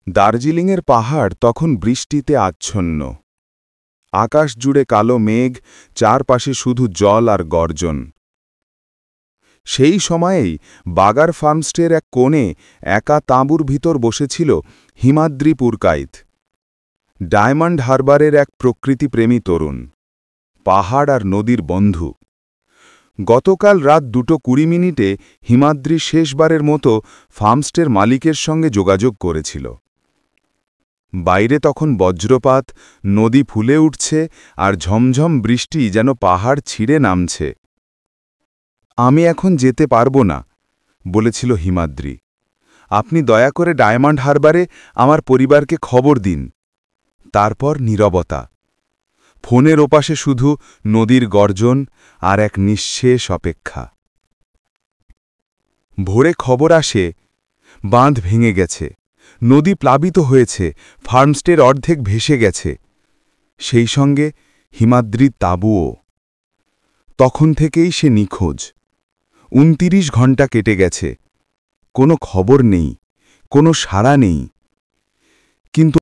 দার্জিলিংয়ের পাহাড় তখন বৃষ্টিতে আচ্ছন্ন। আকাশ জুড়ে কালো মেঘ, চারপাশে শুধু জল আর গর্জন। সেই সময়েই বাগার ফার্মস্টের এক কোণে একা তাঁবুর ভিতর বসেছিল হিমাদ্রি পুরকাইত, ডায়মন্ড হারবারের এক প্রকৃতিপ্রেমী তরুণ, পাহাড় আর নদীর বন্ধু। গতকাল রাত 2:20 হিমাদ্রি শেষবারের মতো ফার্মস্টের মালিকের সঙ্গে যোগাযোগ করেছিল। বাইরে তখন বজ্রপাত, নদী ফুলে উঠছে আর ঝমঝম বৃষ্টি যেন পাহাড় ছিঁড়ে নামছে। আমি এখন যেতে পারব না, বলেছিল হিমাদ্রি। আপনি দয়া করে ডায়মন্ড হারবারে আমার পরিবারকে খবর দিন। তারপর নীরবতা। ফোনের ওপাশে শুধু নদীর গর্জন আর এক নিঃশেষ অপেক্ষা। ভোরে খবর আসে, বাঁধ ভেঙে গেছে, নদী প্লাবিত হয়েছে, ফার্মস্টের অর্ধেক ভেসে গেছে, সেই সঙ্গে হিমাদ্রির তাঁবুও। তখন থেকেই সে নিখোঁজ। 29 ঘণ্টা কেটে গেছে, কোনো খবর নেই, কোনো সাড়া নেই। কিন্তু